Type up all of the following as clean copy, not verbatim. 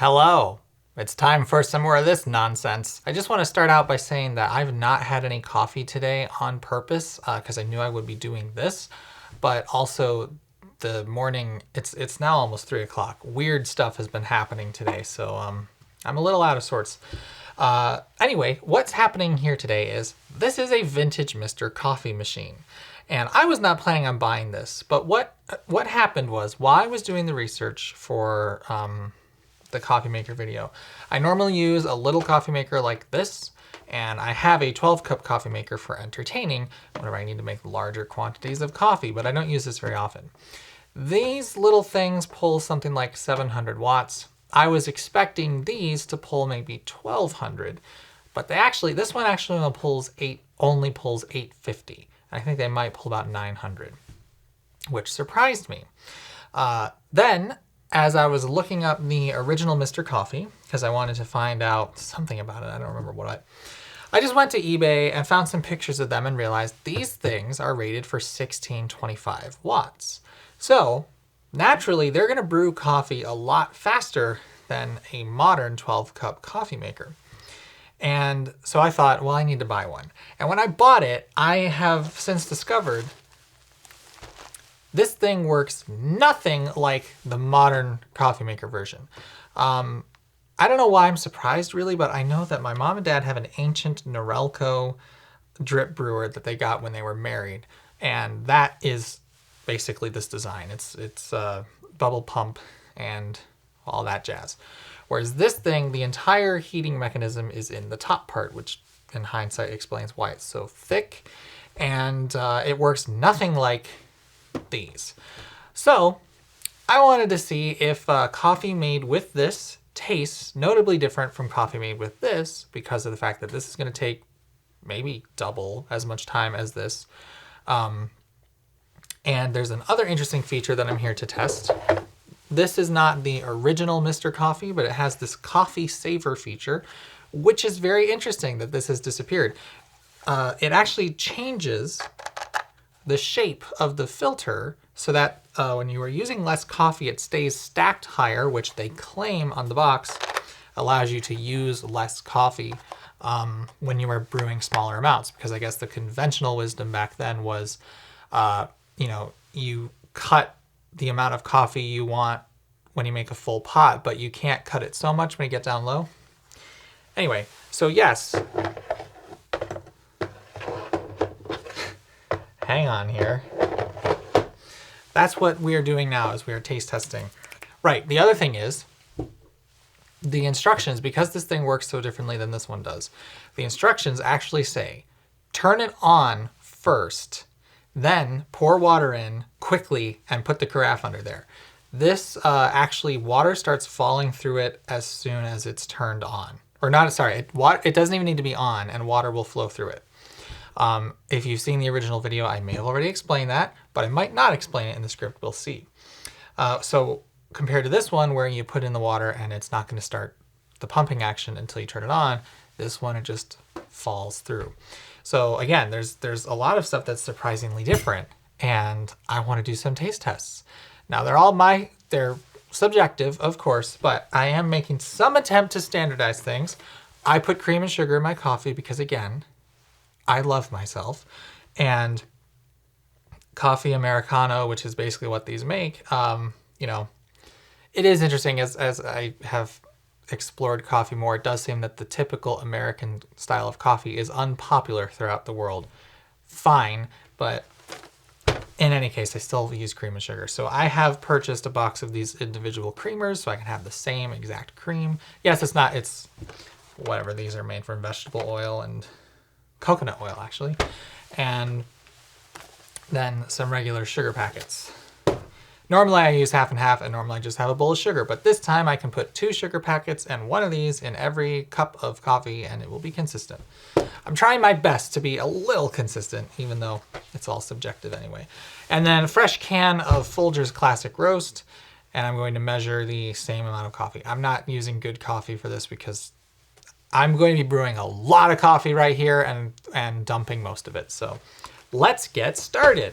Hello! It's time for some more of this nonsense. I just want to start out by saying that I've not had any coffee today on purpose because I knew I would be doing this, but also the morning, it's now almost 3 o'clock. Weird stuff has been happening today, so I'm a little out of sorts. Anyway, what's happening here today is this is a vintage Mr. Coffee machine. And I was not planning on buying this, but what happened was while I was doing the research for the coffee maker video, I normally use a little coffee maker like this, and I have a 12-cup coffee maker for entertaining whenever I need to make larger quantities of coffee, but I don't use this very often. These little things pull something like 700 watts. I was expecting these to pull maybe 1200, but this one actually only pulls 850. I think they might pull about 900, which surprised me. Then, as I was looking up the original Mr. Coffee, because I wanted to find out something about it, I don't remember what I just went to eBay and found some pictures of them and realized these things are rated for 1625 watts. So, naturally, they're going to brew coffee a lot faster than a modern 12-cup coffee maker. And so I thought, well, I need to buy one. And when I bought it, I have since discovered this thing works nothing like the modern coffee maker version. I don't know why I'm surprised really, but I know that my mom and dad have an ancient Norelco drip brewer that they got when they were married. And that is basically this design. It's bubble pump and all that jazz. Whereas this thing, the entire heating mechanism is in the top part, which in hindsight explains why it's so thick. And it works nothing like these. So I wanted to see if coffee made with this tastes notably different from coffee made with this, because of the fact that this is going to take maybe double as much time as this. And there's another interesting feature that I'm here to test. This is not the original Mr. Coffee, but it has this coffee saver feature, which is very interesting that this has disappeared. It actually changes the shape of the filter so that when you are using less coffee, it stays stacked higher, which they claim on the box allows you to use less coffee when you are brewing smaller amounts. Because I guess the conventional wisdom back then was, you cut the amount of coffee you want when you make a full pot, but you can't cut it so much when you get down low. Anyway, so yes. Hang on here. That's what we are doing now, is we are taste testing. Right, the other thing is, the instructions, because this thing works so differently than this one does, the instructions actually say, turn it on first, then pour water in quickly and put the carafe under there. This actually, water starts falling through it as soon as it's turned on. Or not, sorry, it doesn't even need to be on, and water will flow through it. If you've seen the original video, I may have already explained that, but I might not explain it in the script, we'll see. So compared to this one where you put in the water and it's not going to start the pumping action until you turn it on, this one, it just falls through. So again, there's a lot of stuff that's surprisingly different, and I want to do some taste tests. Now they're subjective, of course, but I am making some attempt to standardize things. I put cream and sugar in my coffee because, again, I love myself. And coffee Americano, which is basically what these make, it is interesting as I have explored coffee more. It does seem that the typical American style of coffee is unpopular throughout the world. Fine, but in any case, I still use cream and sugar. So I have purchased a box of these individual creamers so I can have the same exact cream. Yes, it's whatever. These are made from vegetable oil and coconut oil, actually. And then some regular sugar packets. Normally I use half and half, and normally I just have a bowl of sugar, but this time I can put 2 sugar packets and 1 of these in every cup of coffee, and it will be consistent. I'm trying my best to be a little consistent, even though it's all subjective anyway. And then a fresh can of Folgers Classic Roast, and I'm going to measure the same amount of coffee. I'm not using good coffee for this because I'm going to be brewing a lot of coffee right here and dumping most of it. So let's get started.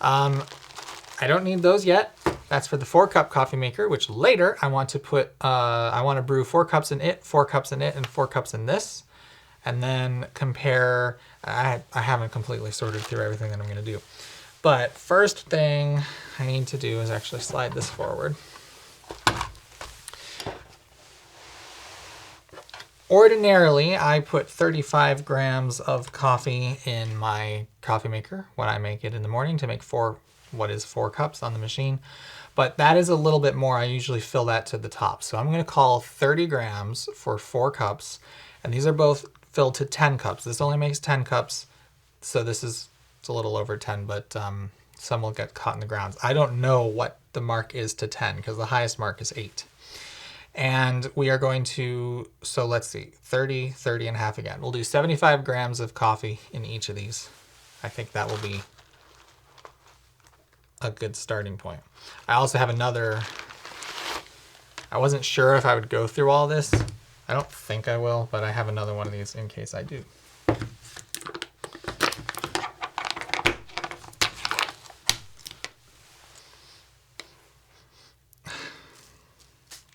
I don't need those yet. That's for the 4-cup coffee maker, which later I want to put, I want to brew 4 cups in it, 4 cups in it, and 4 cups in this. And then compare, I haven't completely sorted through everything that I'm going to do. But first thing I need to do is actually slide this forward. Ordinarily, I put 35 grams of coffee in my coffee maker when I make it in the morning to make 4 cups on the machine. But that is a little bit more. I usually fill that to the top. So I'm going to call 30 grams for 4 cups. And these are both filled to 10 cups. This only makes 10 cups. So it's a little over 10, but some will get caught in the grounds. I don't know what the mark is to 10 because the highest mark is 8. And we are going to, so let's see, 30, 30 and a half again. We'll do 75 grams of coffee in each of these. I think that will be a good starting point. I also have another, I wasn't sure if I would go through all this. I don't think I will, but I have another one of these in case I do.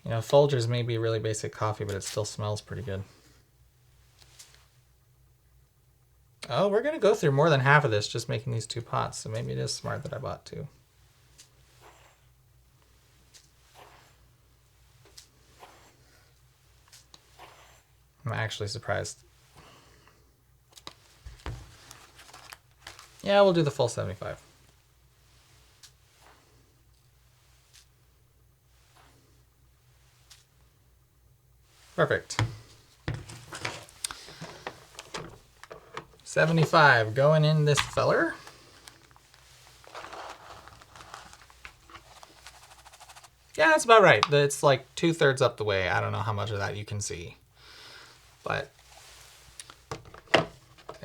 You know, Folgers may be really basic coffee, but it still smells pretty good. Oh, we're going to go through more than half of this just making these 2 pots, so maybe it is smart that I bought 2. I'm actually surprised. Yeah, we'll do the full 75. Perfect. 75 going in this feller. Yeah, that's about right. It's like 2/3 up the way. I don't know how much of that you can see. But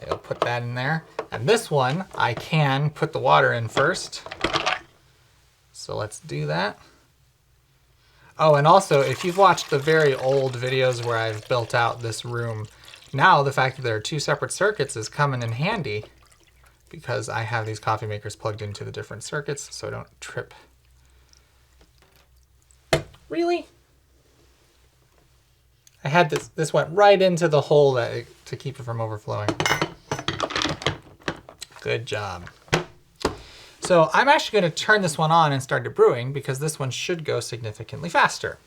I'll put that in there. And this one, I can put the water in first. So let's do that. Oh, and also, if you've watched the very old videos where I've built out this room, now the fact that there are 2 separate circuits is coming in handy because I have these coffee makers plugged into the different circuits so I don't trip. Really? I had this went right into the hole to keep it from overflowing. Good job. So I'm actually going to turn this one on and start it brewing because this one should go significantly faster.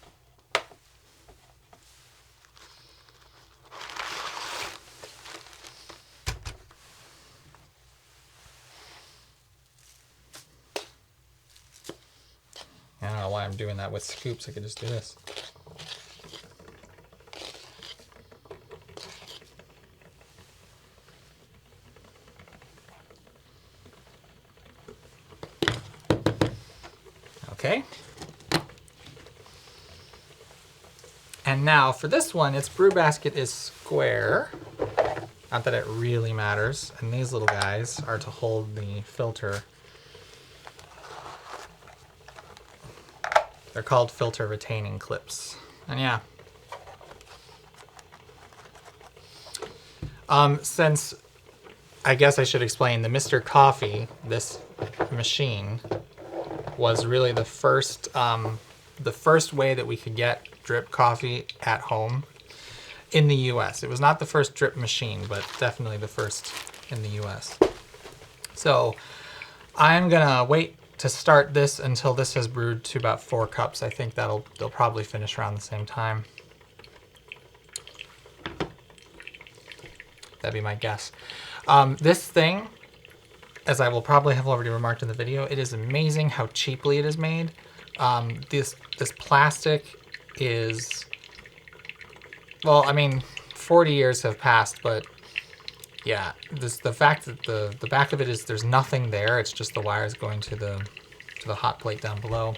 I don't know why I'm doing that with scoops. I could just do this. Okay. And now for this one, its brew basket is square. Not that it really matters. And these little guys are to hold the filter. They're called filter retaining clips. And yeah. Since, I guess I should explain, the Mr. Coffee, this machine, was really the first way that we could get drip coffee at home in the US. It was not the first drip machine, but definitely the first in the US. So I'm gonna wait to start this until this has brewed to about 4 cups. I think they'll probably finish around the same time. That'd be my guess. This thing, as I will probably have already remarked in the video, it is amazing how cheaply it is made. This plastic is, well, I mean, 40 years have passed, but yeah, the fact that the back of it is there's nothing there. It's just the wires going to the hot plate down below.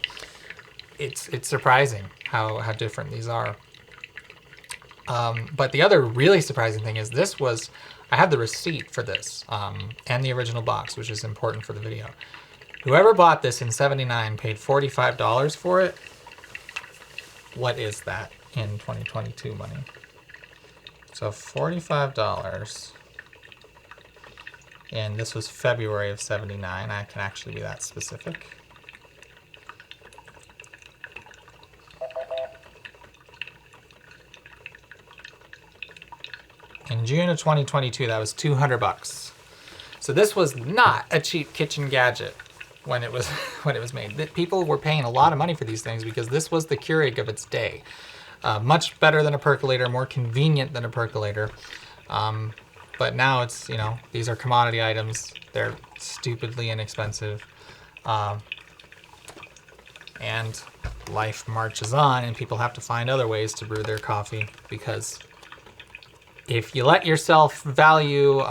It's surprising how different these are. But the other really surprising thing is I have the receipt for this and the original box, which is important for the video. Whoever bought this in '79 paid $45 for it. What is that in 2022 money? So $45. And this was February of '79. I can actually be that specific. In June of 2022, that was 200 bucks. So this was not a cheap kitchen gadget when it was when it was made. People were paying a lot of money for these things because this was the Keurig of its day. Much better than a percolator, more convenient than a percolator. But now it's, you know, these are commodity items. They're stupidly inexpensive. And life marches on and people have to find other ways to brew their coffee, because if you let yourself value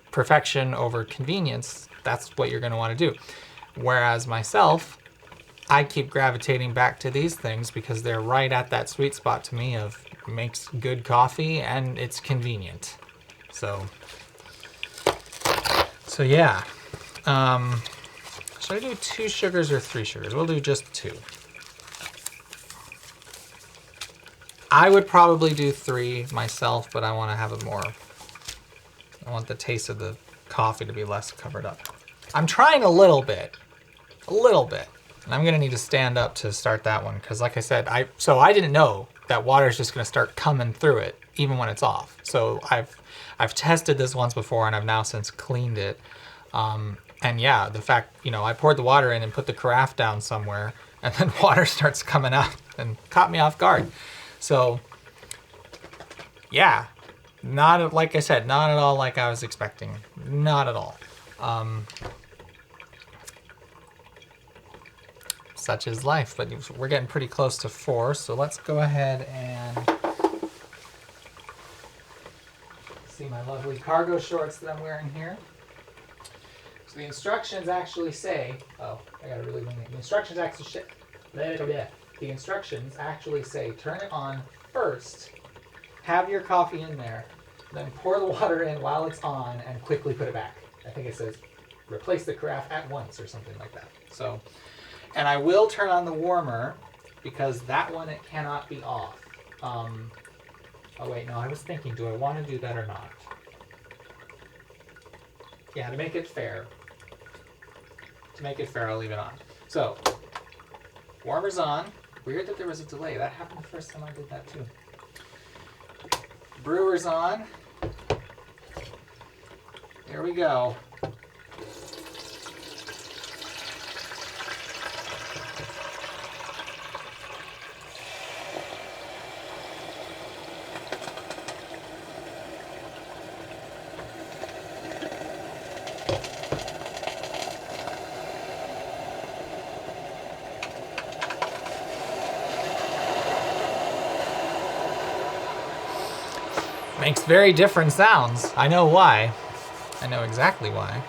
perfection over convenience, that's what you're going to want to do. Whereas myself, I keep gravitating back to these things because they're right at that sweet spot to me of makes good coffee and it's convenient. So yeah. Should I do 2 sugars or 3 sugars? We'll do just 2. I would probably do 3 myself, but I want to have it more. I want the taste of the coffee to be less covered up. I'm trying a little bit. And I'm gonna need to stand up to start that one, because like I said, I didn't know that water is just gonna start coming through it even when it's off. So I've tested this once before and I've now since cleaned it. And yeah, the fact, you know, I poured the water in and put the carafe down somewhere and then water starts coming out and caught me off guard. So yeah, like I said, not at all like I was expecting. Not at all. Such is life, but we're getting pretty close to 4, so let's go ahead and see my lovely cargo shorts that I'm wearing here. So the instructions actually say, oh, I gotta really wing it. The instructions actually say turn it on first, have your coffee in there, then pour the water in while it's on and quickly put it back. I think it says replace the carafe at once or something like that. So, and I will turn on the warmer because that one, it cannot be off. Oh wait, no, I was thinking, do I want to do that or not? Yeah, to make it fair. I'll leave it on. So, warmer's on. Weird that there was a delay. That happened the first time I did that too. Brewer's on. Here we go. Makes very different sounds. I know why. I know exactly why.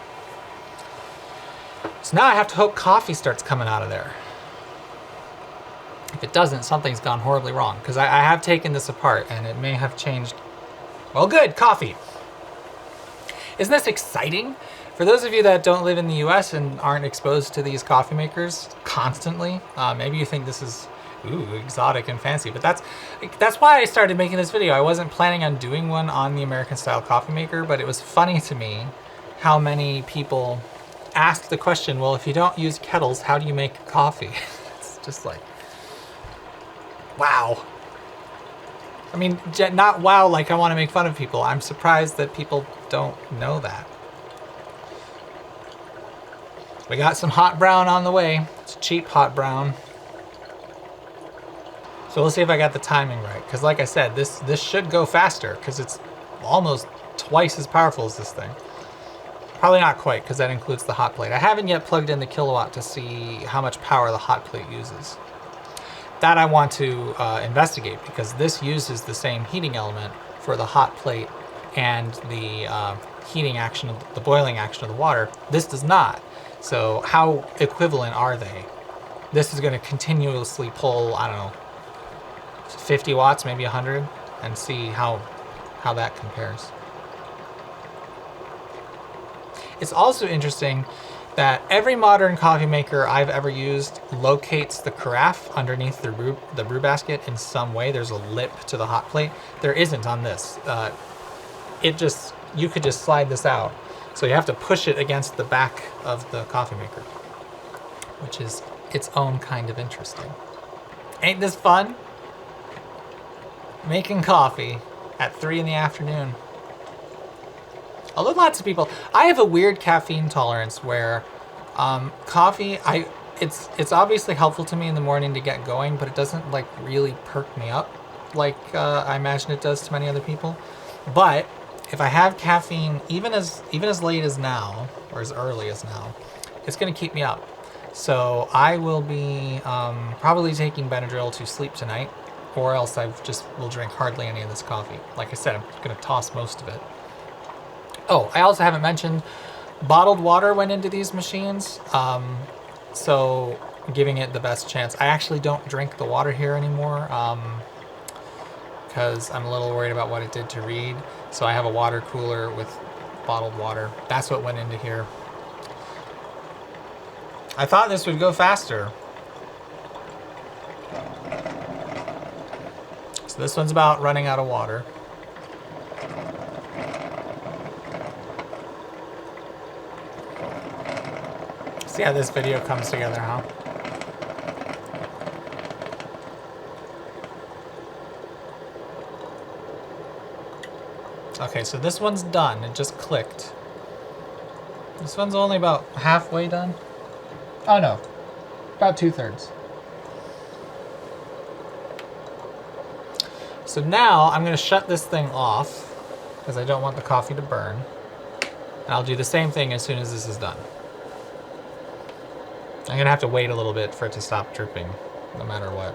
So now I have to hope coffee starts coming out of there. If it doesn't, something's gone horribly wrong, because I have taken this apart and it may have changed. Well, good, coffee. Isn't this exciting? For those of you that don't live in the US and aren't exposed to these coffee makers constantly, maybe you think this is exotic and fancy, but that's why I started making this video. I wasn't planning on doing one on the American style coffee maker, but it was funny to me how many people asked the question, well, if you don't use kettles, how do you make coffee? It's just like, wow. I mean, not wow like I want to make fun of people. I'm surprised that people don't know that. We got some hot brown on the way. It's cheap hot brown. So we'll see if I got the timing right, because like I said, this should go faster, because it's almost twice as powerful as this thing. Probably not quite, because that includes the hot plate. I haven't yet plugged in the kilowatt to see how much power the hot plate uses. That I want to investigate, because this uses the same heating element for the hot plate and the heating action, the boiling action of the water. This does not. So how equivalent are they? This is going to continuously pull, I don't know, 50 watts, maybe 100, and see how that compares. It's also interesting that every modern coffee maker I've ever used locates the carafe underneath the brew basket in some way. There's a lip to the hot plate. There isn't on this. You could just slide this out. So you have to push it against the back of the coffee maker, which is its own kind of interesting. Ain't this fun? Making coffee at 3 in the afternoon. Although lots of people, I have a weird caffeine tolerance where coffee, it's obviously helpful to me in the morning to get going, but it doesn't like really perk me up like I imagine it does to many other people. But if I have caffeine, even as late as now, or as early as now, it's going to keep me up. So I will be probably taking Benadryl to sleep tonight, or else I just will drink hardly any of this coffee. Like I said, I'm going to toss most of it. Oh, I also haven't mentioned bottled water went into these machines, so giving it the best chance. I actually don't drink the water here anymore because I'm a little worried about what it did to Reed. So I have a water cooler with bottled water. That's what went into here. I thought this would go faster. So this one's about running out of water. See how this video comes together, huh? Okay, so this one's done. It just clicked. This one's only about halfway done. Oh no, about 2/3. So now I'm going to shut this thing off because I don't want the coffee to burn. And I'll do the same thing as soon as this is done. I'm going to have to wait a little bit for it to stop dripping, no matter what.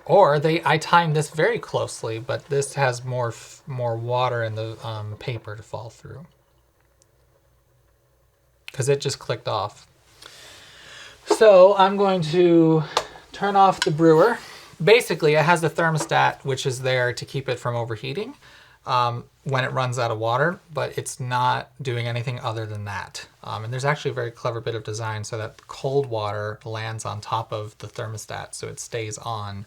Or I timed this very closely, but this has more water in the paper to fall through. Because it just clicked off. So I'm going to turn off the brewer. Basically, it has the thermostat, which is there to keep it from overheating when it runs out of water, but it's not doing anything other than that. And there's actually a very clever bit of design so that cold water lands on top of the thermostat, so it stays on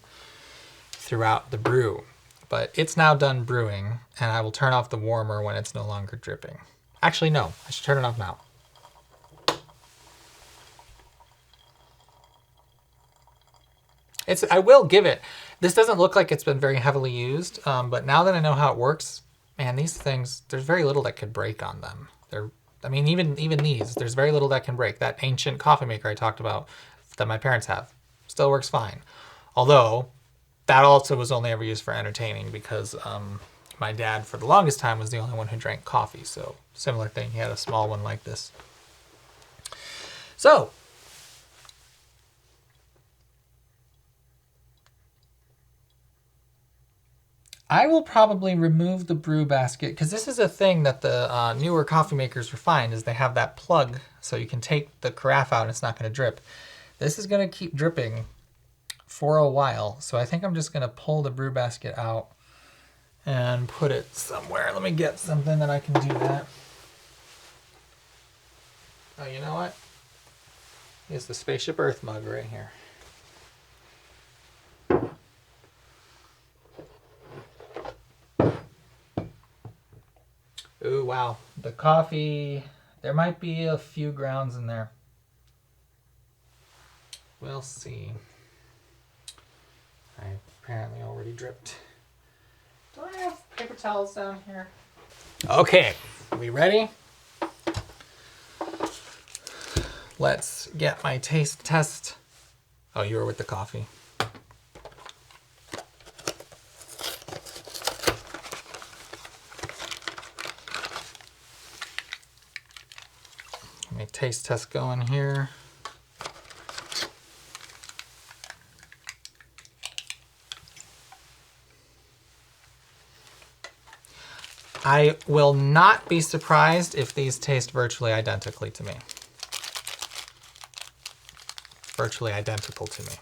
throughout the brew. But it's now done brewing, and I will turn off the warmer when it's no longer dripping. Actually, no, I should turn it off now. I will give it. This doesn't look like it's been very heavily used, but now that I know how it works, man, these things, there's very little that could break on them. I mean, even these, there's very little that can break. That ancient coffee maker I talked about that my parents have still works fine. Although, that also was only ever used for entertaining because my dad, for the longest time, was the only one who drank coffee. So, similar thing. He had a small one like this. So, I will probably remove the brew basket because this is a thing that the newer coffee makers refined is they have that plug so you can take the carafe out and it's not going to drip. This is going to keep dripping for a while, so I think I'm just going to pull the brew basket out and put it somewhere. Let me get something that I can do that. Oh, you know what? Here's the Spaceship Earth mug right here. Ooh, wow. The coffee, there might be a few grounds in there. We'll see. I apparently already dripped. Do I have paper towels down here? Okay, we ready? Let's get my taste test. Oh, you were with the coffee. Let me taste test going here. I will not be surprised if these taste virtually identically to me. Virtually identical to me.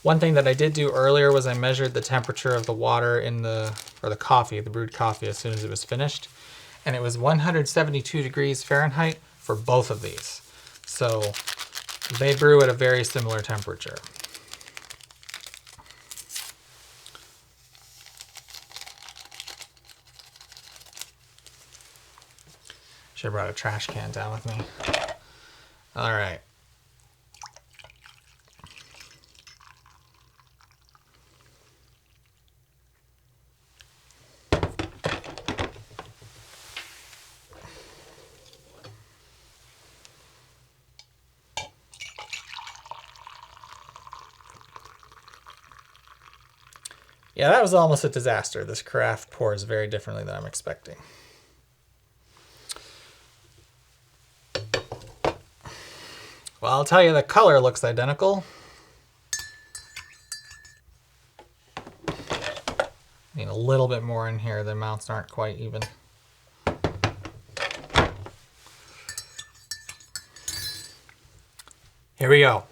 One thing that I did do earlier was I measured the temperature of the water in the coffee, the brewed coffee, as soon as it was finished. And it was 172 degrees Fahrenheit for both of these. So they brew at a very similar temperature. Should have brought a trash can down with me. All right. Yeah, that was almost a disaster. This carafe pours very differently than I'm expecting. Well, I'll tell you, the color looks identical. Need a little bit more in here. The amounts aren't quite even. Here we go.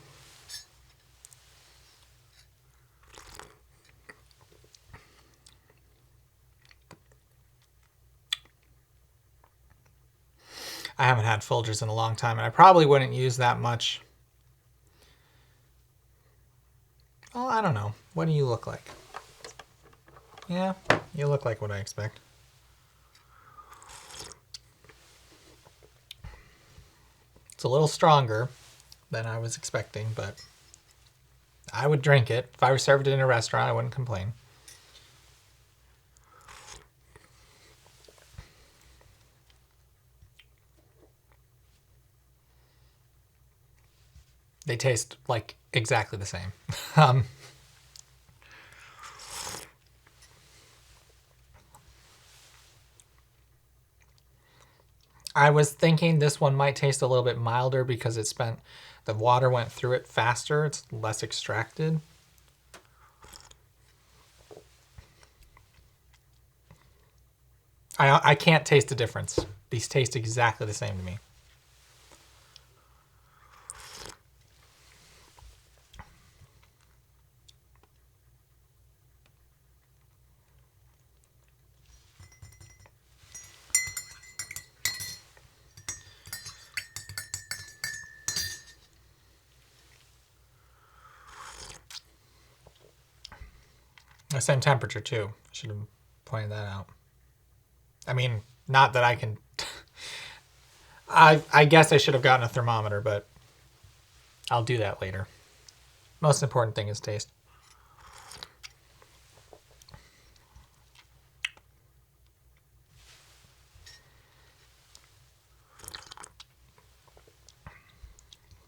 I haven't had Folgers in a long time, and I probably wouldn't use that much. Well, I don't know. What do you look like? Yeah, you look like what I expect. It's a little stronger than I was expecting, but I would drink it. If I were served it in a restaurant, I wouldn't complain. They taste like exactly the same. I was thinking this one might taste a little bit milder because the water went through it faster. It's less extracted. I can't taste the difference. These taste exactly the same to me. The same temperature too. Should have pointed that out. I mean, not that I can. I guess I should have gotten a thermometer, but I'll do that later. Most important thing is taste.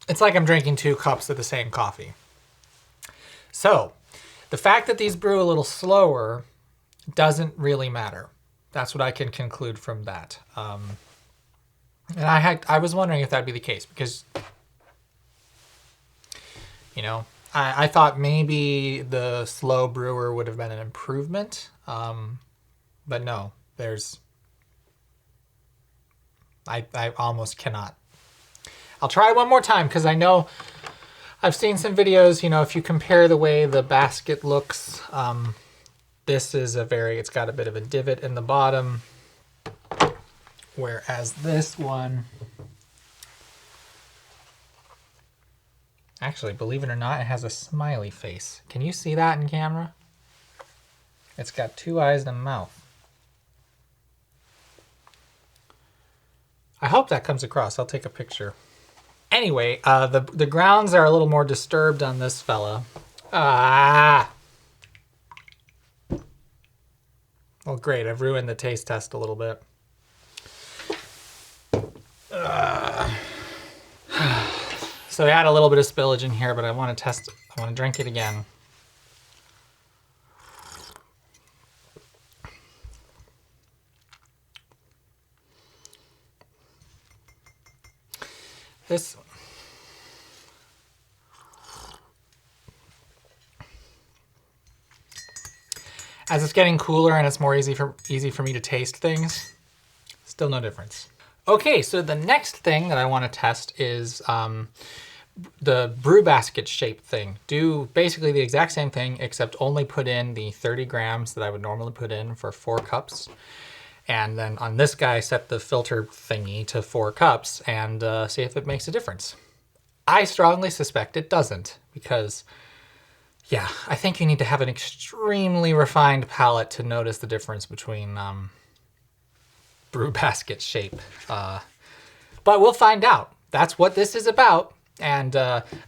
It's like I'm drinking 2 cups of the same coffee. So, the fact that these brew a little slower doesn't really matter. That's what I can conclude from that. And I was wondering if that'd be the case because, you know, I thought maybe the slow brewer would have been an improvement, but no, I almost cannot. I'll try one more time because I know I've seen some videos, you know, if you compare the way the basket looks, this is it's got a bit of a divot in the bottom, whereas this one, actually, believe it or not, it has a smiley face. Can you see that in camera? It's got 2 eyes and a mouth. I hope that comes across. I'll take a picture. Anyway, the grounds are a little more disturbed on this fella. Well, great. I've ruined the taste test a little bit. So I had a little bit of spillage in here, but I want to drink it again. This, as it's getting cooler and it's more easy for me to taste things, still no difference. Okay, so the next thing that I want to test is the brew basket shape thing. Do basically the exact same thing, except only put in the 30 grams that I would normally put in for 4 cups. And then on this guy, set the filter thingy to 4 cups and see if it makes a difference. I strongly suspect it doesn't, because yeah, I think you need to have an extremely refined palate to notice the difference between brew basket shape. But we'll find out. That's what this is about. And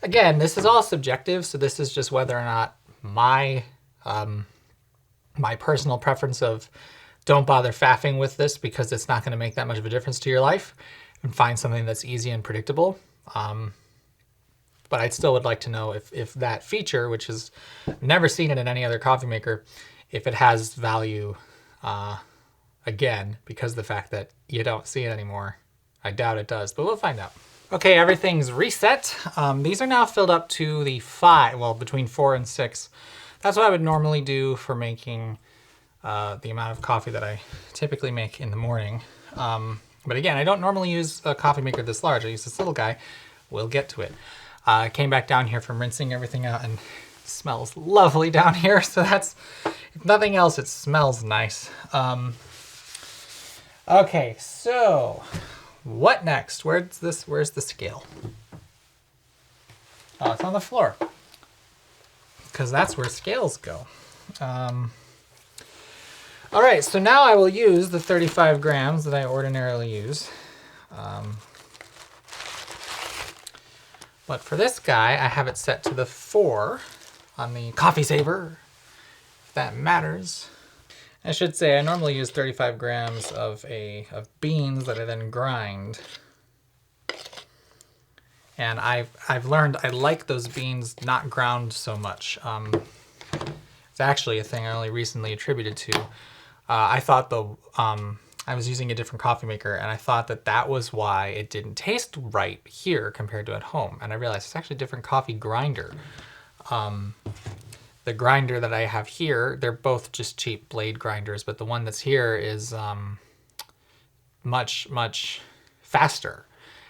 again, this is all subjective, so this is just whether or not my my personal preference of don't bother faffing with this because it's not going to make that much of a difference to your life, and find something that's easy and predictable. But I still would like to know if that feature, which is never seen it in any other coffee maker, if it has value again, because of the fact that you don't see it anymore. I doubt it does, but we'll find out. Okay, everything's reset. These are now filled up to the 5, well, between 4 and 6. That's what I would normally do for making the amount of coffee that I typically make in the morning. But again, I don't normally use a coffee maker this large. I use this little guy. We'll get to it. I came back down here from rinsing everything out and it smells lovely down here. So that's, if nothing else, it smells nice. Okay, so what next? Where's the scale? Oh, it's on the floor. Because that's where scales go. All right, so now I will use the 35 grams that I ordinarily use. But for this guy, I have it set to the 4 on the Coffee Saver, if that matters. I should say I normally use 35 grams of beans that I then grind. And I've learned I like those beans not ground so much. It's actually a thing I only recently attributed to. I thought I was using a different coffee maker, and I thought that was why it didn't taste right here compared to at home. And I realized it's actually a different coffee grinder. The grinder that I have here, they're both just cheap blade grinders, but the one that's here is much, much faster.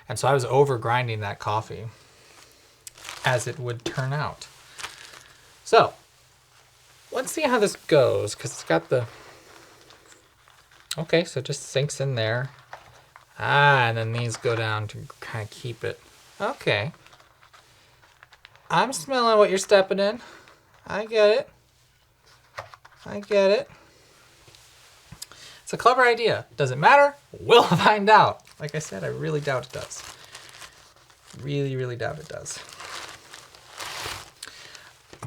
And so I was over grinding that coffee, as it would turn out. So let's see how this goes, because it's got the... Okay, so it just sinks in there. And then these go down to kind of keep it. Okay. I'm smelling what you're stepping in. I get it. I get it. It's a clever idea. Does it matter? We'll find out. Like I said, I really doubt it does. Really, really doubt it does.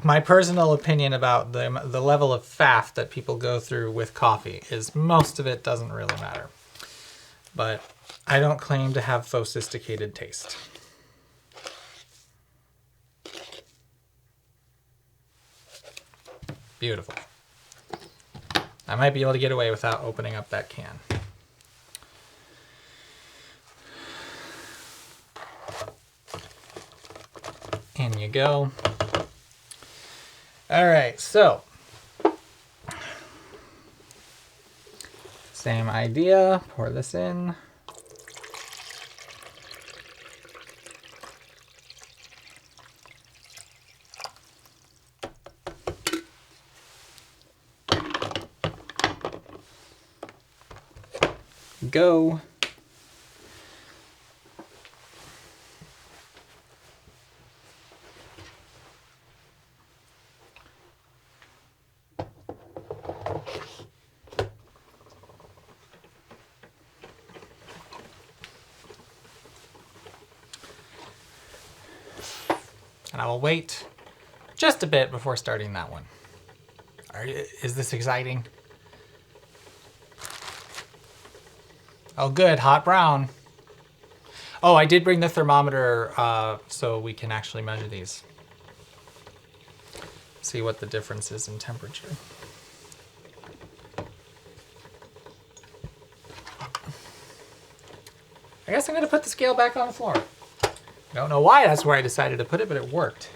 My personal opinion about the level of faff that people go through with coffee is most of it doesn't really matter. But I don't claim to have sophisticated taste. Beautiful. I might be able to get away without opening up that can. In you go. All right, so same idea, pour this in. Go. And I will wait just a bit before starting that one. Is this exciting? Oh, good, hot brown. Oh, I did bring the thermometer so we can actually measure these. See what the difference is in temperature. I guess I'm gonna put the scale back on the floor. I don't know why that's where I decided to put it, but it worked.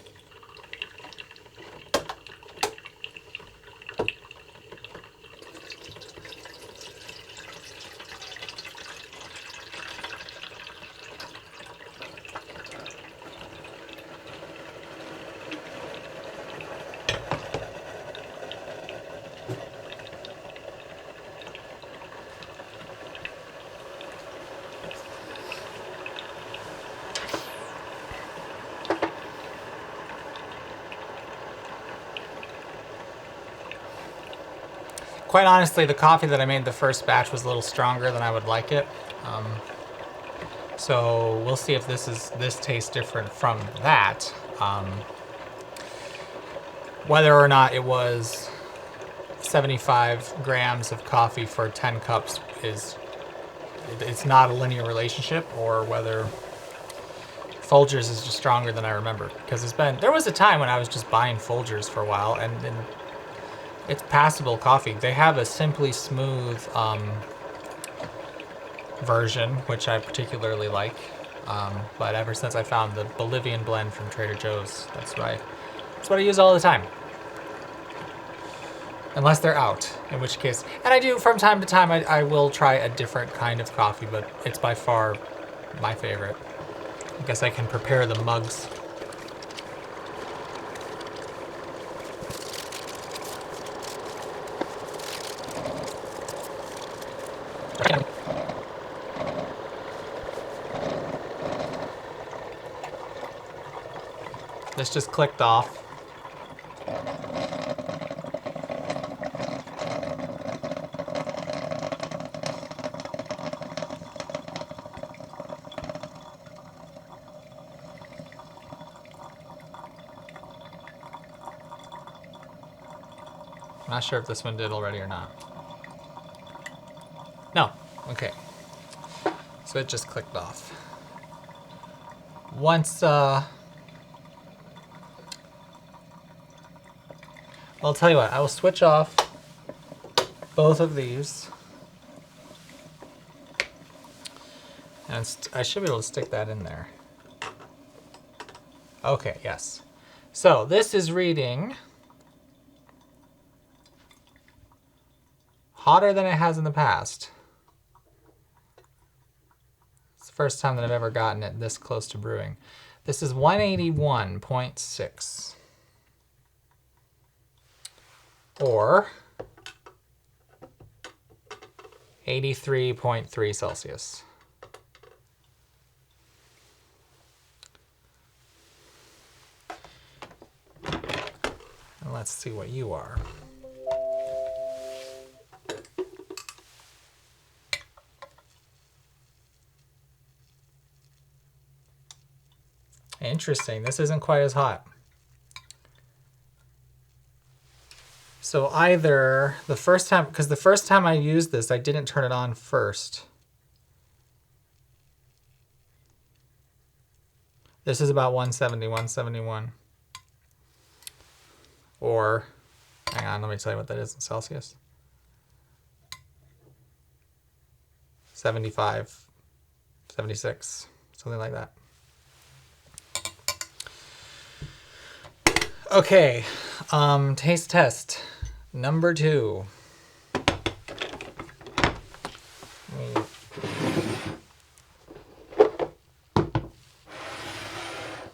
Quite honestly, the coffee that I made the first batch was a little stronger than I would like it. So we'll see if this tastes different from that. Whether or not it was 75 grams of coffee for 10 cups it's not a linear relationship, or whether Folgers is just stronger than I remember. Because there was a time when I was just buying Folgers for a while, and it's passable coffee. They have a Simply Smooth version, which I particularly like. But ever since I found the Bolivian blend from Trader Joe's, that's what I use all the time. Unless they're out, in which case, and I do from time to time, I will try a different kind of coffee, but it's by far my favorite. I guess I can prepare the mugs. This just clicked off. I'm not sure if this one did already or not. No. Okay. So it just clicked off. Once, I'll tell you what, I will switch off both of these. And I should be able to stick that in there. Okay, yes. So this is reading hotter than it has in the past. It's the first time that I've ever gotten it this close to brewing. This is 181.6. Or 83.3 Celsius. And let's see what you are. Interesting, this isn't quite as hot. So either the first time, because the first time I used this, I didn't turn it on first. This is about 170, 171. Or, hang on, let me tell you what that is in Celsius. 75, 76, something like that. Okay, taste test number 2.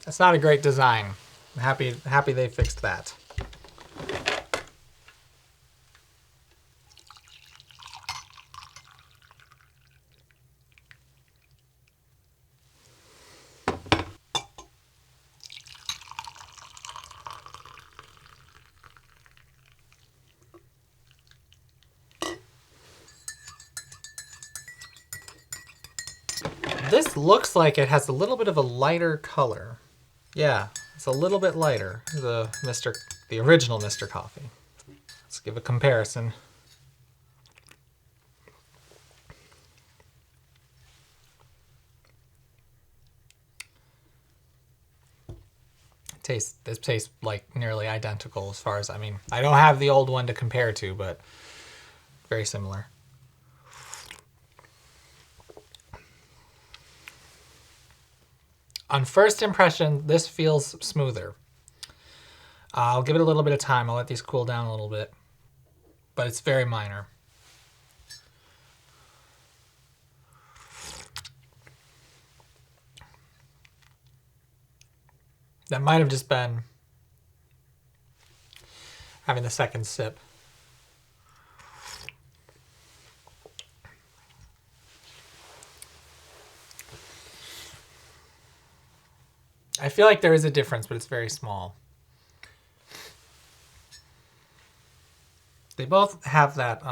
That's not a great design. I'm happy they fixed that. This looks like it has a little bit of a lighter color. Yeah, it's a little bit lighter, the original Mr. Coffee. Let's give a comparison. This tastes like nearly identical as far as, I mean, I don't have the old one to compare to, but very similar. On first impression, this feels smoother. I'll give it a little bit of time. I'll let these cool down a little bit. But it's very minor. That might have just been having the second sip. I feel like there is a difference, but it's very small. They both have that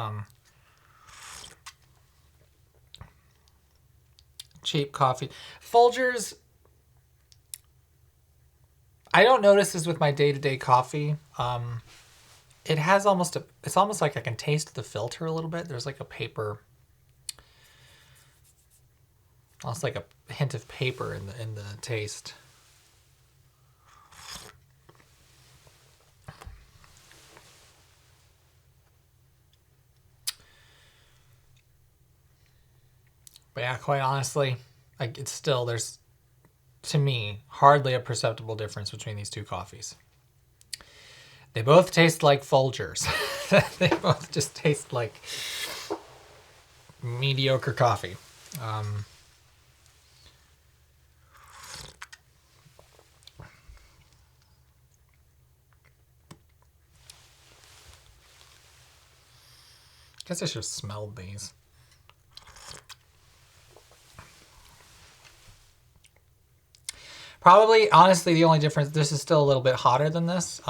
cheap coffee. Folgers, I don't notice this with my day-to-day coffee. It has it's almost like I can taste the filter a little bit. There's like a paper, almost like a hint of paper in the taste. But yeah, quite honestly, like it's still, there's, to me, hardly a perceptible difference between these two coffees. They both taste like Folgers. They both just taste like mediocre coffee. I guess I should have smelled these. Probably, honestly, the only difference, this is still a little bit hotter than this.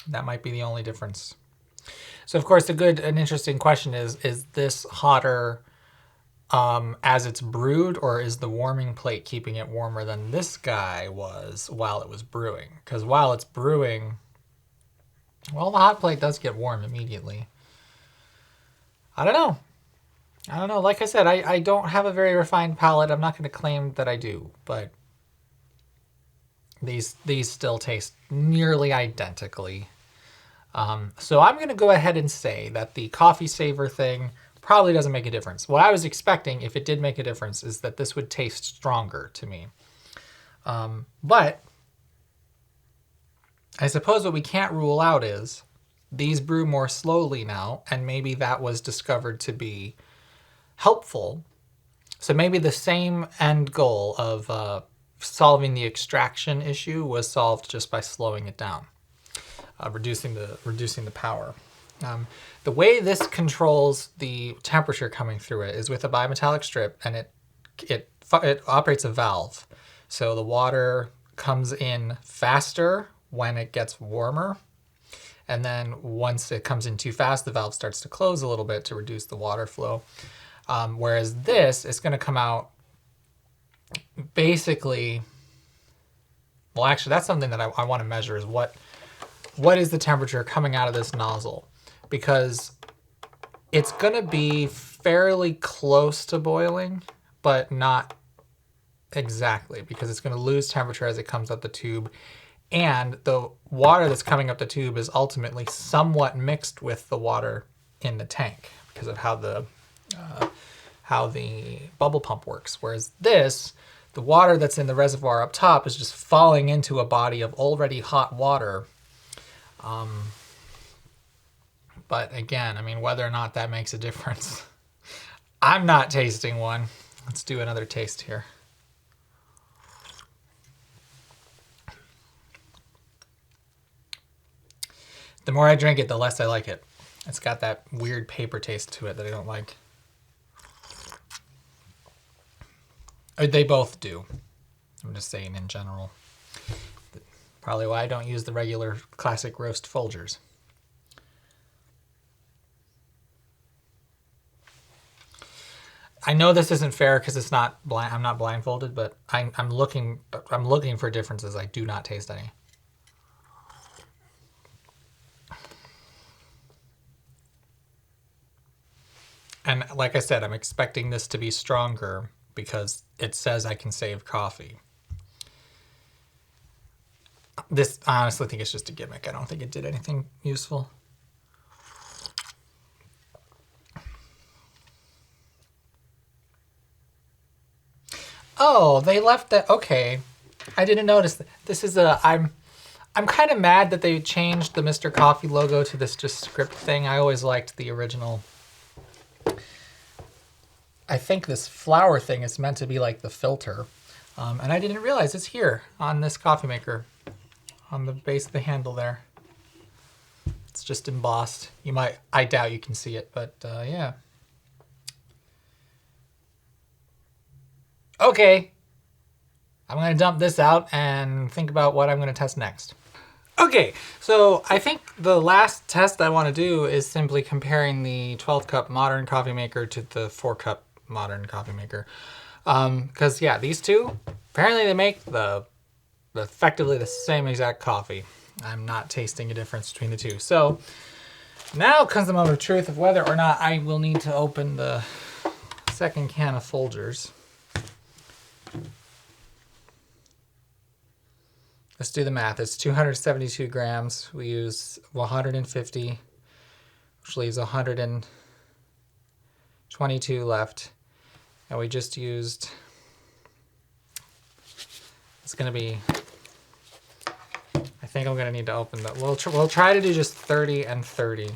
That might be the only difference. So, of course, an interesting question is this hotter as it's brewed, or is the warming plate keeping it warmer than this guy was while it was brewing? Because while it's brewing, well, the hot plate does get warm immediately. I don't know. Like I said, I don't have a very refined palate. I'm not going to claim that I do, but these still taste nearly identically. So I'm going to go ahead and say that the coffee saver thing probably doesn't make a difference. What I was expecting, if it did make a difference, is that this would taste stronger to me. But I suppose what we can't rule out is these brew more slowly now, and maybe that was discovered to be helpful. So maybe the same end goal of solving the extraction issue was solved just by slowing it down, reducing the power. The way this controls the temperature coming through it is with a bimetallic strip, and it operates a valve. So the water comes in faster when it gets warmer, and then once it comes in too fast, the valve starts to close a little bit to reduce the water flow. Whereas this is going to come out basically, well, actually, that's something that I want to measure, is what is the temperature coming out of this nozzle? Because it's going to be fairly close to boiling, but not exactly, because it's going to lose temperature as it comes up the tube. And the water that's coming up the tube is ultimately somewhat mixed with the water in the tank because of how the bubble pump works. Whereas this, the water that's in the reservoir up top is just falling into a body of already hot water. But again, I mean, whether or not that makes a difference, I'm not tasting one. Let's do another taste here. The more I drink it, the less I like it. It's got that weird paper taste to it that I don't like. They both do. I'm just saying in general. Probably why I don't use the regular classic roast Folgers. I know this isn't fair because it's not I'm not blindfolded, but I'm looking for differences. I do not taste any. And like I said, I'm expecting this to be stronger because it says I can save coffee. This, I honestly think it's just a gimmick. I don't think it did anything useful. Oh, they left that. Okay. I didn't notice that. This is I'm kind of mad that they changed the Mr. Coffee logo to this just script thing. I always liked the original. I think this flower thing is meant to be like the filter. And I didn't realize it's here on this coffee maker, on the base of the handle there. It's just embossed. I doubt you can see it, but yeah. Okay. I'm going to dump this out and think about what I'm going to test next. Okay, so I think the last test I want to do is simply comparing the 12 cup modern coffee maker to the 4 cup modern coffee maker. Because yeah, these two, apparently they make effectively the same exact coffee. I'm not tasting a difference between the two. So now comes the moment of truth of whether or not I will need to open the second can of Folgers. Let's do the math. It's 272 grams. We use 150, which leaves 122 left. And we just used, it's going to be, I think I'm going to need to open that. We'll try to do just 30 and 30.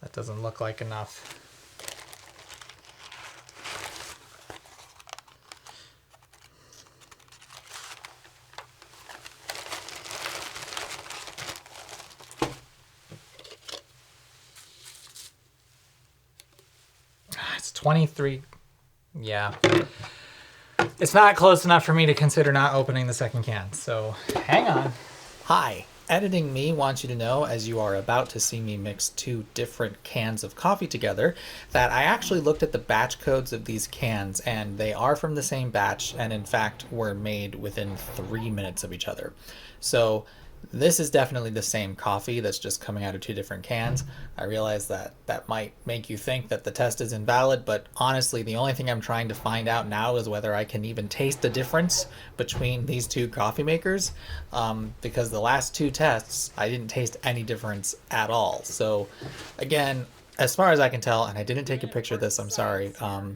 That doesn't look like enough. It's 23. Yeah. It's not close enough for me to consider not opening the second can. So hang on. Hi. Editing Me wants you to know, as you are about to see me mix two different cans of coffee together, that I actually looked at the batch codes of these cans, and they are from the same batch, and in fact were made within 3 minutes of each other. So this is definitely the same coffee that's just coming out of two different cans. I realize that that might make you think that the test is invalid, but honestly, the only thing I'm trying to find out now is whether I can even taste the difference between these two coffee makers, because the last two tests, I didn't taste any difference at all. So again, as far as I can tell, and I didn't take a picture of this, I'm sorry,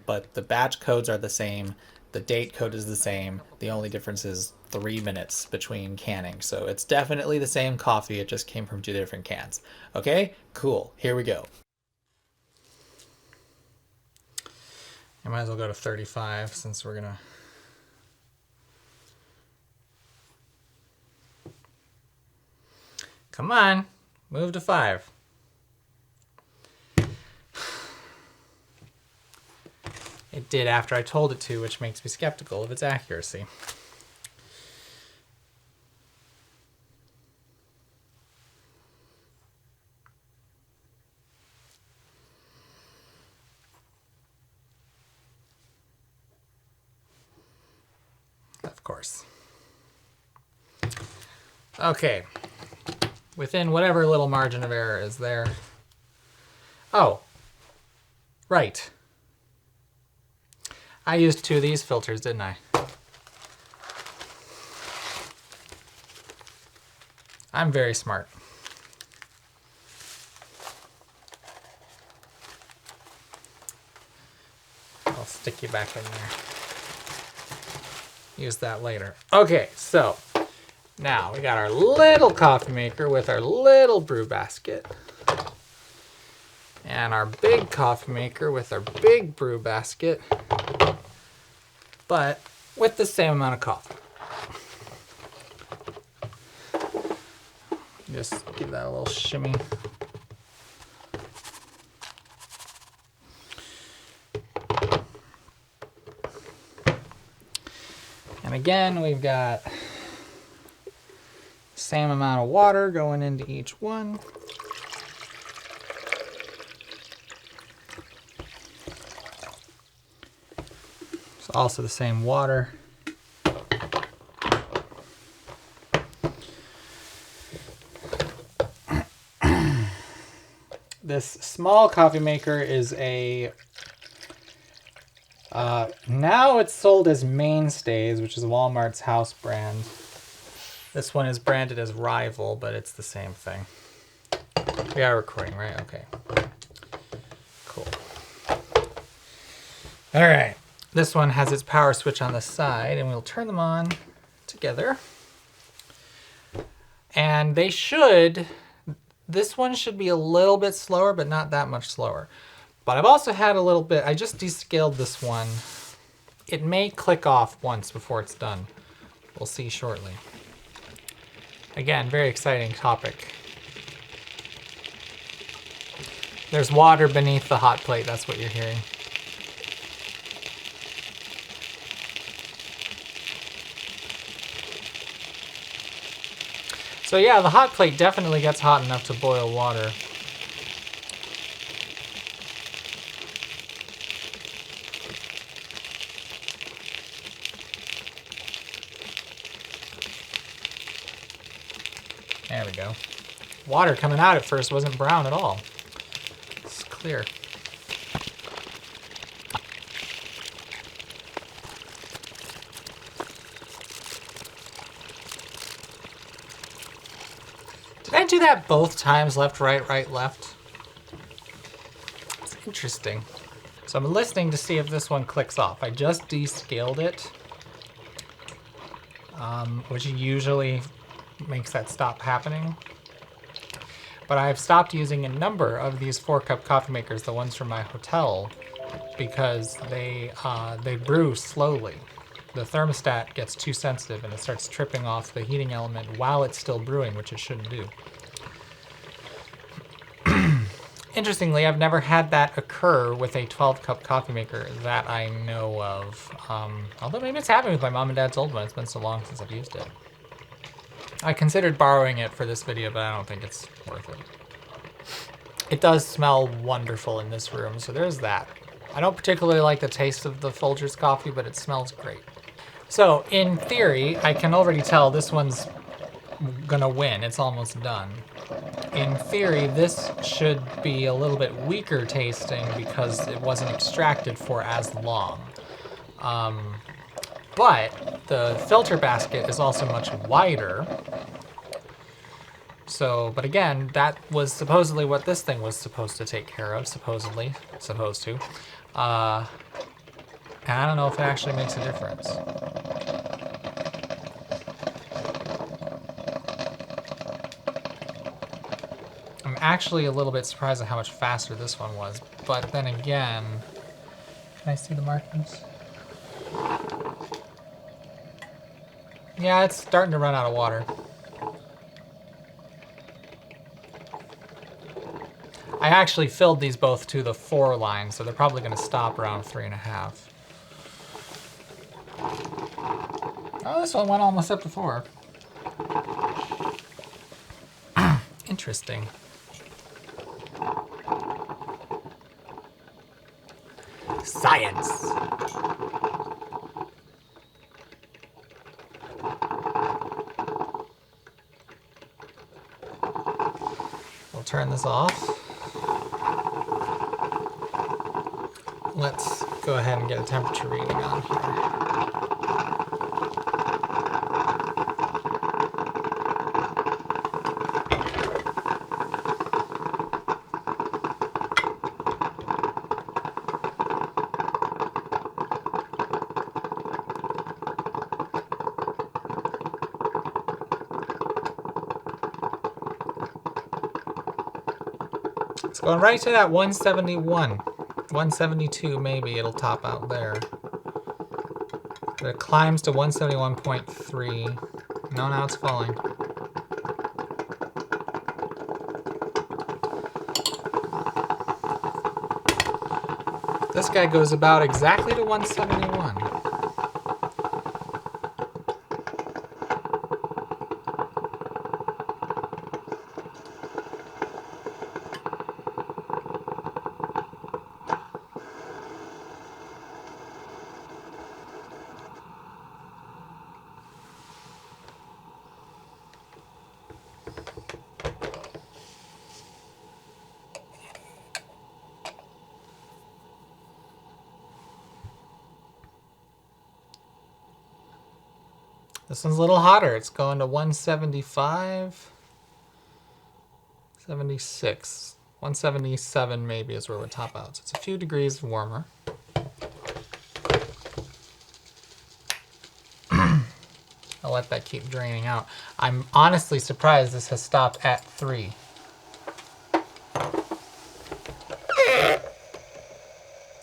but the batch codes are the same. The date code is the same. The only difference is 3 minutes between canning. So it's definitely the same coffee. It just came from two different cans. Okay, cool. Here we go. I might as well go to 35 since we're gonna. Come on, move to 5. It did after I told it to, which makes me skeptical of its accuracy. Of course. Okay. Within whatever little margin of error is there. Oh. Right. I used two of these filters, didn't I? I'm very smart. I'll stick you back in there. Use that later. Okay, so now we got our little coffee maker with our little brew basket. And our big coffee maker with our big brew basket, but with the same amount of coffee. Just give that a little shimmy. And again, we've got the same amount of water going into each one. It's also the same water. This small coffee maker is a, now it's sold as Mainstays, which is Walmart's house brand. This one is branded as Rival, but it's the same thing. We are recording, right? Okay. Cool. All right. This one has its power switch on the side, and we'll turn them on together. And they should, this one should be a little bit slower, but not that much slower. But I've also had a little bit, I just descaled this one. It may click off once before it's done. We'll see shortly. Again, very exciting topic. There's water beneath the hot plate, that's what you're hearing. So yeah, the hot plate definitely gets hot enough to boil water. There we go. Water coming out at first wasn't brown at all. It's clear. Did I do that both times? Left, right, right, left? It's interesting. So I'm listening to see if this one clicks off. I just descaled it, which usually makes that stop happening. But I've stopped using a number of these 4-cup coffee makers, the ones from my hotel, because they brew slowly. The thermostat gets too sensitive and it starts tripping off the heating element while it's still brewing, which it shouldn't do. Interestingly, I've never had that occur with a 12-cup coffee maker that I know of. Although maybe it's happened with my mom and dad's old one. It's been so long since I've used it. I considered borrowing it for this video, but I don't think it's worth it. It does smell wonderful in this room, so there's that. I don't particularly like the taste of the Folgers coffee, but it smells great. So, in theory, I can already tell this one's gonna win. It's almost done. In theory, this should be a little bit weaker tasting because it wasn't extracted for as long. But the filter basket is also much wider. So, but again, that was supposedly what this thing was supposed to take care of, supposedly. Supposed to. And I don't know if it actually makes a difference. I'm actually a little bit surprised at how much faster this one was. But then again, can I see the markings? Yeah, it's starting to run out of water. I actually filled these both to the 4 line, so they're probably going to stop around 3.5. Oh, this one went almost up to 4. Interesting. Science! We'll turn this off. Let's go ahead and get a temperature reading on here. It's going right to that 171. 172 maybe, it'll top out there. But it climbs to 171.3. No, now it's falling. This guy goes about exactly to 171. This one's a little hotter. It's going to 175, 76, 177 maybe is where it would top out. So it's a few degrees warmer. I'll let that keep draining out. I'm honestly surprised this has stopped at 3.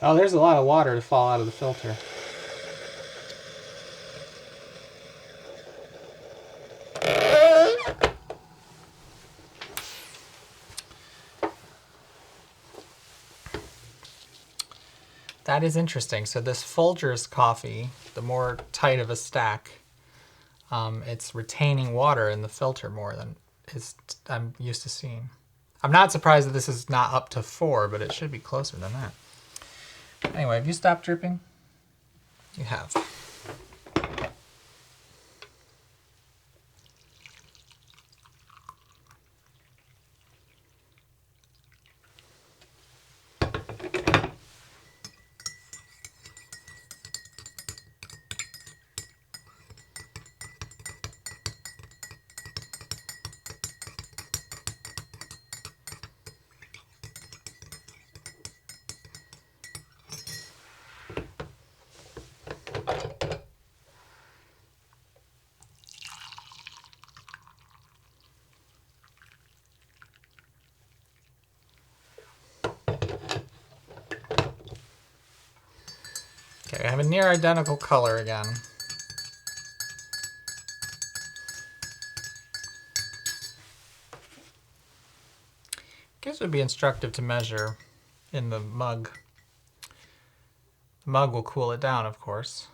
Oh, there's a lot of water to fall out of the filter. That is interesting. So this Folgers coffee, the more tight of a stack, it's retaining water in the filter more than I'm used to seeing. I'm not surprised that this is not up to 4, but it should be closer than that. Anyway, have you stopped dripping? You have. Okay, I have a near identical color again. Guess it would be instructive to measure in the mug. The mug will cool it down, of course.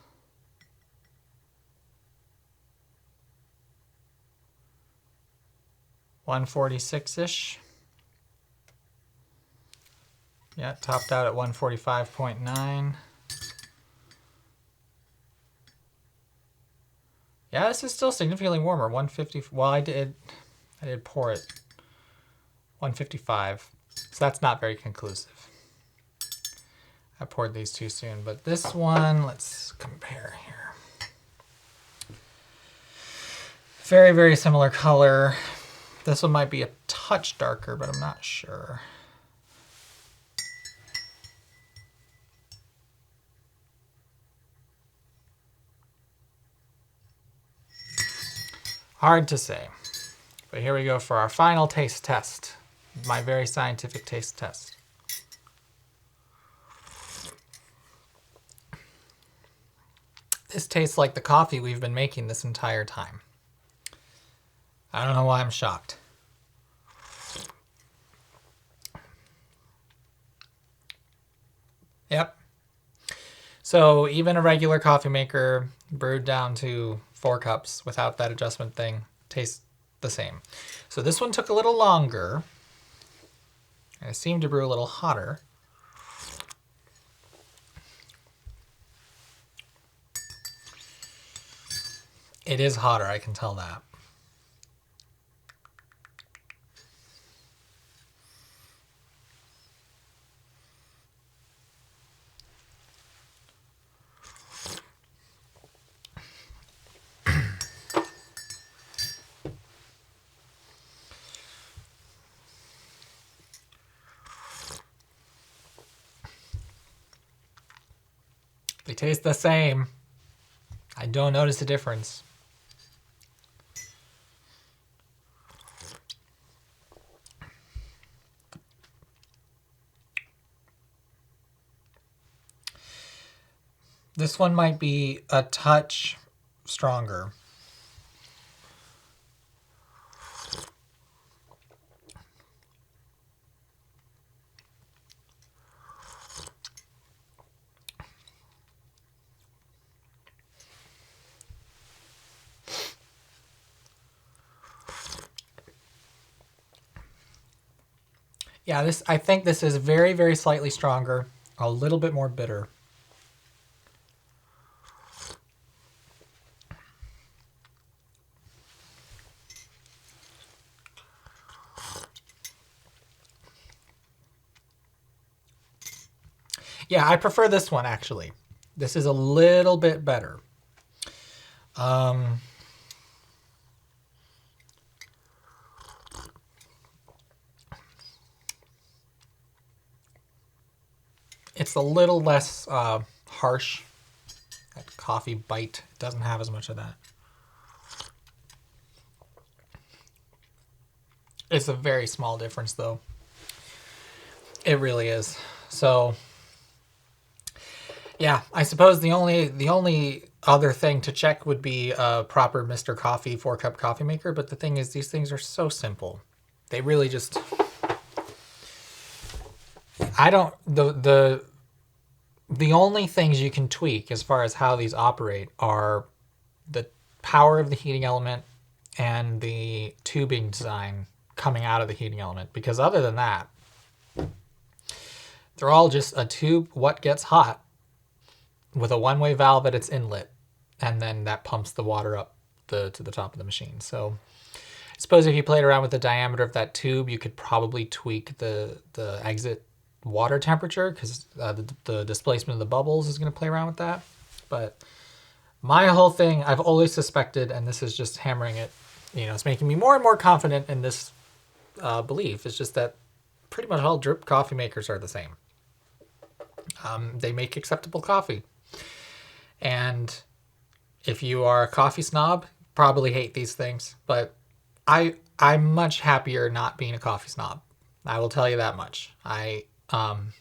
$146-ish. Yeah, topped out at 145.9. Yeah, this is still significantly warmer. 150. Well, I did pour it. 155. So that's not very conclusive. I poured these too soon, but this one, let's compare here. Very, very similar color. This one might be a touch darker, but I'm not sure. Hard to say. But here we go for our final taste test. My very scientific taste test. This tastes like the coffee we've been making this entire time. I don't know why I'm shocked. Yep. So even a regular coffee maker brewed down to 4 cups without that adjustment thing tastes the same. So this one took a little longer. And it seemed to brew a little hotter. It is hotter, I can tell that. They taste the same. I don't notice a difference. This one might be a touch stronger. Yeah, I think this is very, very slightly stronger, a little bit more bitter. Yeah, I prefer this one actually. This is a little bit better. It's a little less harsh. That coffee bite doesn't have as much of that. It's a very small difference though. It really is. So Yeah, I suppose the only other thing to check would be a proper Mr. Coffee 4-cup coffee maker, but the thing is these things are so simple. They really just I don't the only things you can tweak as far as how these operate are the power of the heating element and the tubing design coming out of the heating element, because other than that, they're all just a tube what gets hot with a one-way valve at its inlet, and then that pumps the water up to the top of the machine. So I suppose if you played around with the diameter of that tube, you could probably tweak the exit water temperature, because the displacement of the bubbles is going to play around with that. But my whole thing, I've always suspected, and this is just hammering it, it's making me more and more confident in this belief, is just that pretty much all drip coffee makers are the same. They make acceptable coffee. And if you are a coffee snob, probably hate these things. But I'm much happier not being a coffee snob. I will tell you that much. I don't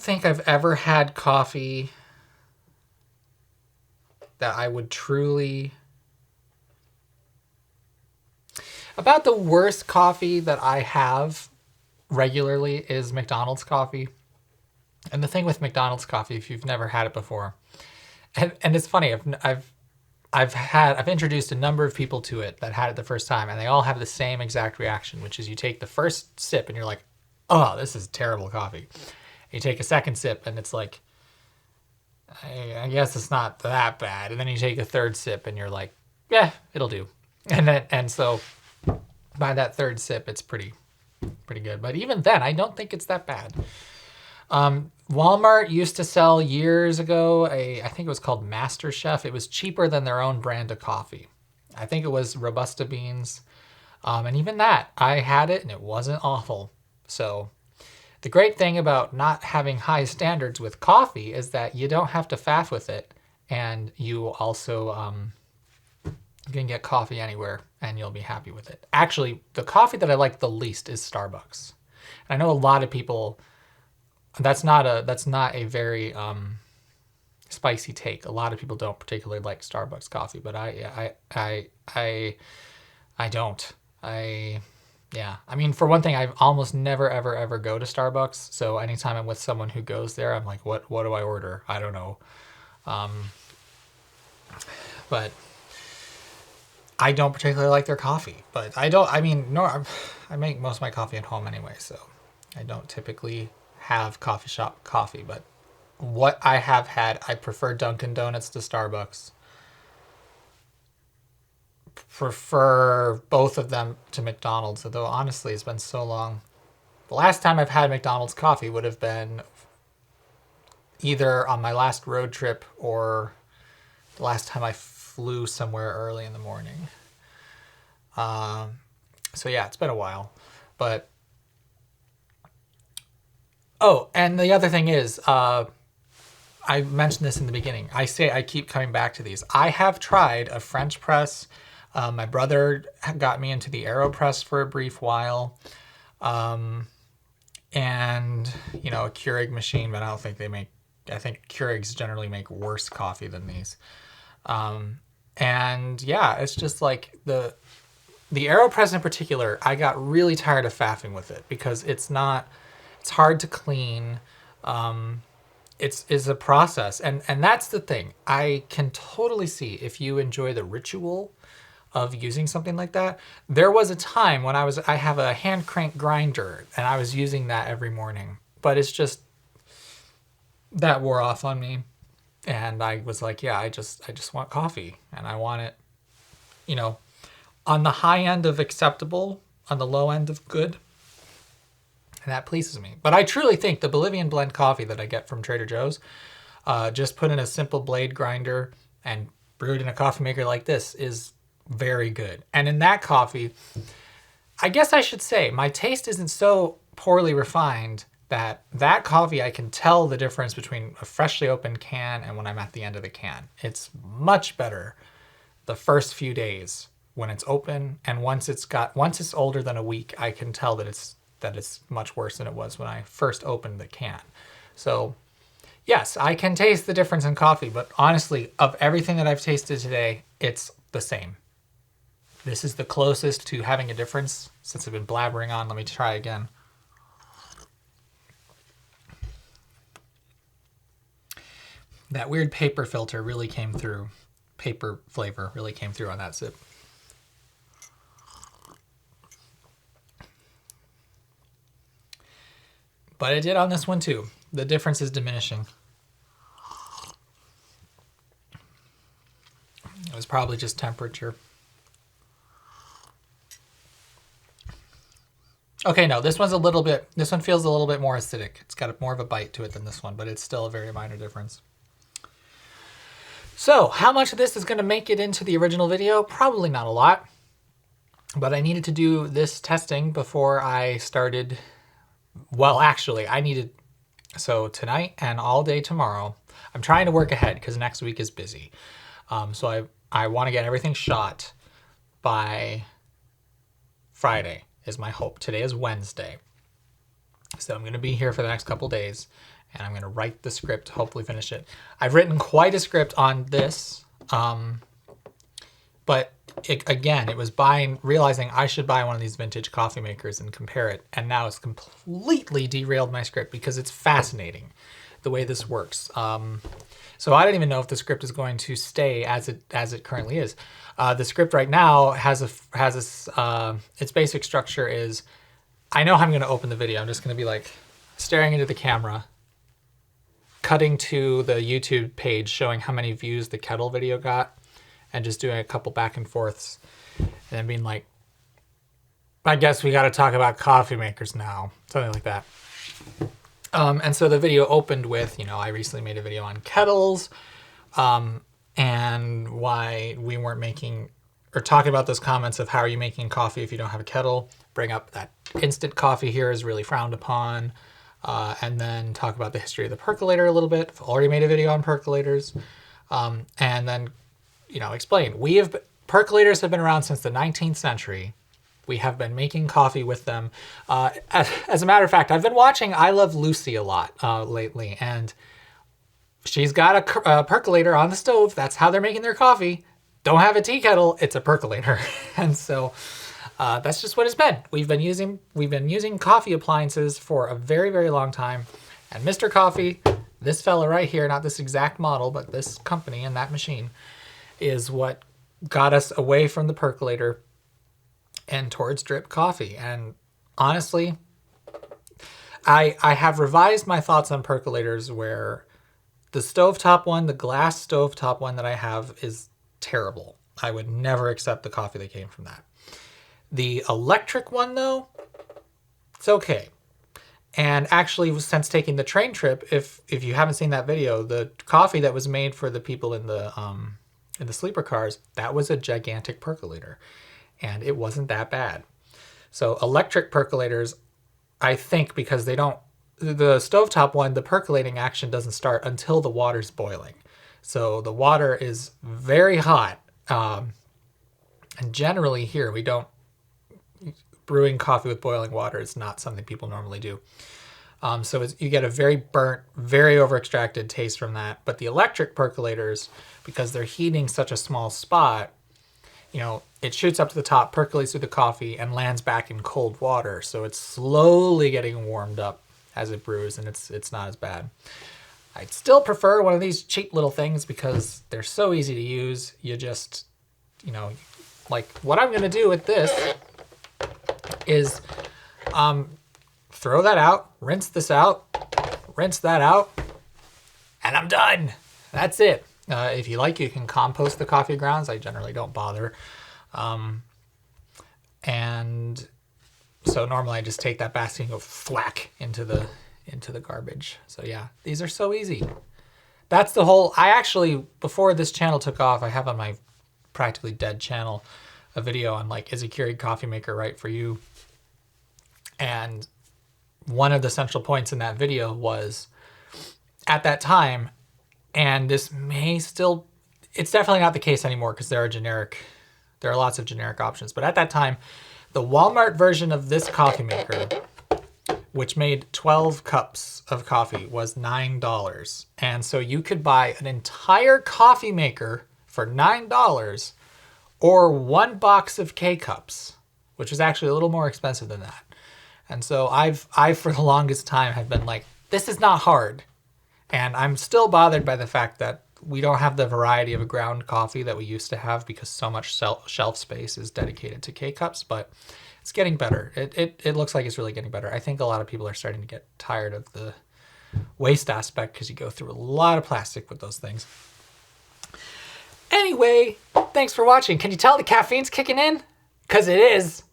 think I've ever had coffee that I would truly... About the worst coffee that I have regularly is McDonald's coffee. And the thing with McDonald's coffee, if you've never had it before, and it's funny, I've introduced a number of people to it that had it the first time, and they all have the same exact reaction, which is you take the first sip and you're like, oh, this is terrible coffee. You take a second sip and it's like, I guess it's not that bad. And then you take a third sip and you're like, yeah, it'll do. And so by that third sip, it's pretty good. But even then, I don't think it's that bad. Walmart used to sell years ago I think it was called Master Chef. It was cheaper than their own brand of coffee. I think it was Robusta beans. And even that, I had it and it wasn't awful. So the great thing about not having high standards with coffee is that you don't have to faff with it. And you also can get coffee anywhere and you'll be happy with it. Actually, the coffee that I like the least is Starbucks. And I know a lot of people... That's not a very spicy take. A lot of people don't particularly like Starbucks coffee, but I don't. I mean, for one thing, I almost never ever go to Starbucks. So anytime I'm with someone who goes there, I'm like, what do I order? I don't know. But I don't particularly like their coffee. But I make most of my coffee at home anyway, so I don't typically have coffee shop coffee. But what I have had, I prefer Dunkin' Donuts to Starbucks. Prefer both of them to McDonald's, although honestly it's been so long. The last time I've had McDonald's coffee would have been either on my last road trip or the last time I flew somewhere early in the morning. So yeah, it's been a while. But oh, and the other thing is, I mentioned this in the beginning. I keep coming back to these. I have tried a French press. My brother got me into the AeroPress for a brief while. And, a Keurig machine, but I don't think I think Keurigs generally make worse coffee than these. And yeah, it's just like the AeroPress in particular, I got really tired of faffing with it because it's hard to clean. It's a process. And that's the thing. I can totally see if you enjoy the ritual of using something like that. There was a time when I have a hand crank grinder and I was using that every morning, but it's just, that wore off on me. And I was like, yeah, I just want coffee and I want it, on the high end of acceptable, on the low end of good. And that pleases me. But I truly think the Bolivian blend coffee that I get from Trader Joe's, just put in a simple blade grinder and brewed in a coffee maker like this, is very good. And in that coffee, I guess I should say my taste isn't so poorly refined that coffee, I can tell the difference between a freshly opened can and when I'm at the end of the can. It's much better the first few days when it's open, and once it's older than a week, I can tell that it's much worse than it was when I first opened the can. So yes, I can taste the difference in coffee, but honestly, of everything that I've tasted today, it's the same. This is the closest to having a difference since I've been blabbering on. Let me try again. That weird paper filter really came through. Paper flavor really came through on that sip. But it did on this one too. The difference is diminishing. It was probably just temperature. Okay, no, this one feels a little bit more acidic. It's got more of a bite to it than this one, but it's still a very minor difference. So, how much of this is going to make it into the original video? Probably not a lot. But I needed to do this testing before I started. Well, actually, so tonight and all day tomorrow, I'm trying to work ahead because next week is busy. So I want to get everything shot by Friday is my hope. Today is Wednesday. So I'm going to be here for the next couple days and I'm going to write the script, hopefully finish it. I've written quite a script on this, but it was realizing I should buy one of these vintage coffee makers and compare it. And now it's completely derailed my script because it's fascinating the way this works. So I don't even know if the script is going to stay as it currently is. The script right now has its basic structure is, I know how I'm going to open the video. I'm just going to be like staring into the camera, cutting to the YouTube page showing how many views the kettle video got, and just doing a couple back and forths, and then being like, I guess we got to talk about coffee makers now, something like that. And so the video opened with, I recently made a video on kettles, and why we weren't making, or talking about those comments of how are you making coffee if you don't have a kettle, bring up that instant coffee here is really frowned upon, and then talk about the history of the percolator a little bit. I've already made a video on percolators, and then, explain. Percolators have been around since the 19th century. We have been making coffee with them. As a matter of fact, I've been watching I Love Lucy a lot lately, and she's got a percolator on the stove. That's how they're making their coffee. Don't have a tea kettle, it's a percolator. And so that's just what it's been. We've been using coffee appliances for a very, very long time. And Mr. Coffee, this fella right here, not this exact model, but this company and that machine, is what got us away from the percolator and towards drip coffee. And honestly, I have revised my thoughts on percolators where the stovetop one, the glass stovetop one that I have is terrible. I would never accept the coffee that came from that. The electric one though, it's okay. And actually, since taking the train trip, if you haven't seen that video, the coffee that was made for the people in the sleeper cars, that was a gigantic percolator. And it wasn't that bad. So electric percolators, I think because the stovetop one, the percolating action doesn't start until the water's boiling. So the water is very hot. And generally here, brewing coffee with boiling water is not something people normally do. So you get a very burnt, very over-extracted taste from that. But the electric percolators, because they're heating such a small spot, it shoots up to the top, percolates through the coffee, and lands back in cold water. So it's slowly getting warmed up as it brews, and it's not as bad. I'd still prefer one of these cheap little things because they're so easy to use. You just, like what I'm going to do with this is throw that out, rinse this out, rinse that out, and I'm done. That's it. If you like, you can compost the coffee grounds. I generally don't bother. And so normally I just take that basket and go thwack into the garbage. So yeah, these are so easy. That's the whole, before this channel took off, I have on my practically dead channel a video on is a Keurig coffee maker right for you? And one of the central points in that video was at that time, and this may still, it's definitely not the case anymore because there are lots of generic options. But at that time, the Walmart version of this coffee maker which made 12 cups of coffee, was $9. And so you could buy an entire coffee maker for $9 or one box of K-cups, which is actually a little more expensive than that. And so I for the longest time have been like, this is not hard. And I'm still bothered by the fact that we don't have the variety of ground coffee that we used to have because so much shelf space is dedicated to K-cups, but it's getting better. It looks like it's really getting better. I think a lot of people are starting to get tired of the waste aspect because you go through a lot of plastic with those things. Anyway, thanks for watching. Can you tell the caffeine's kicking in? Because it is.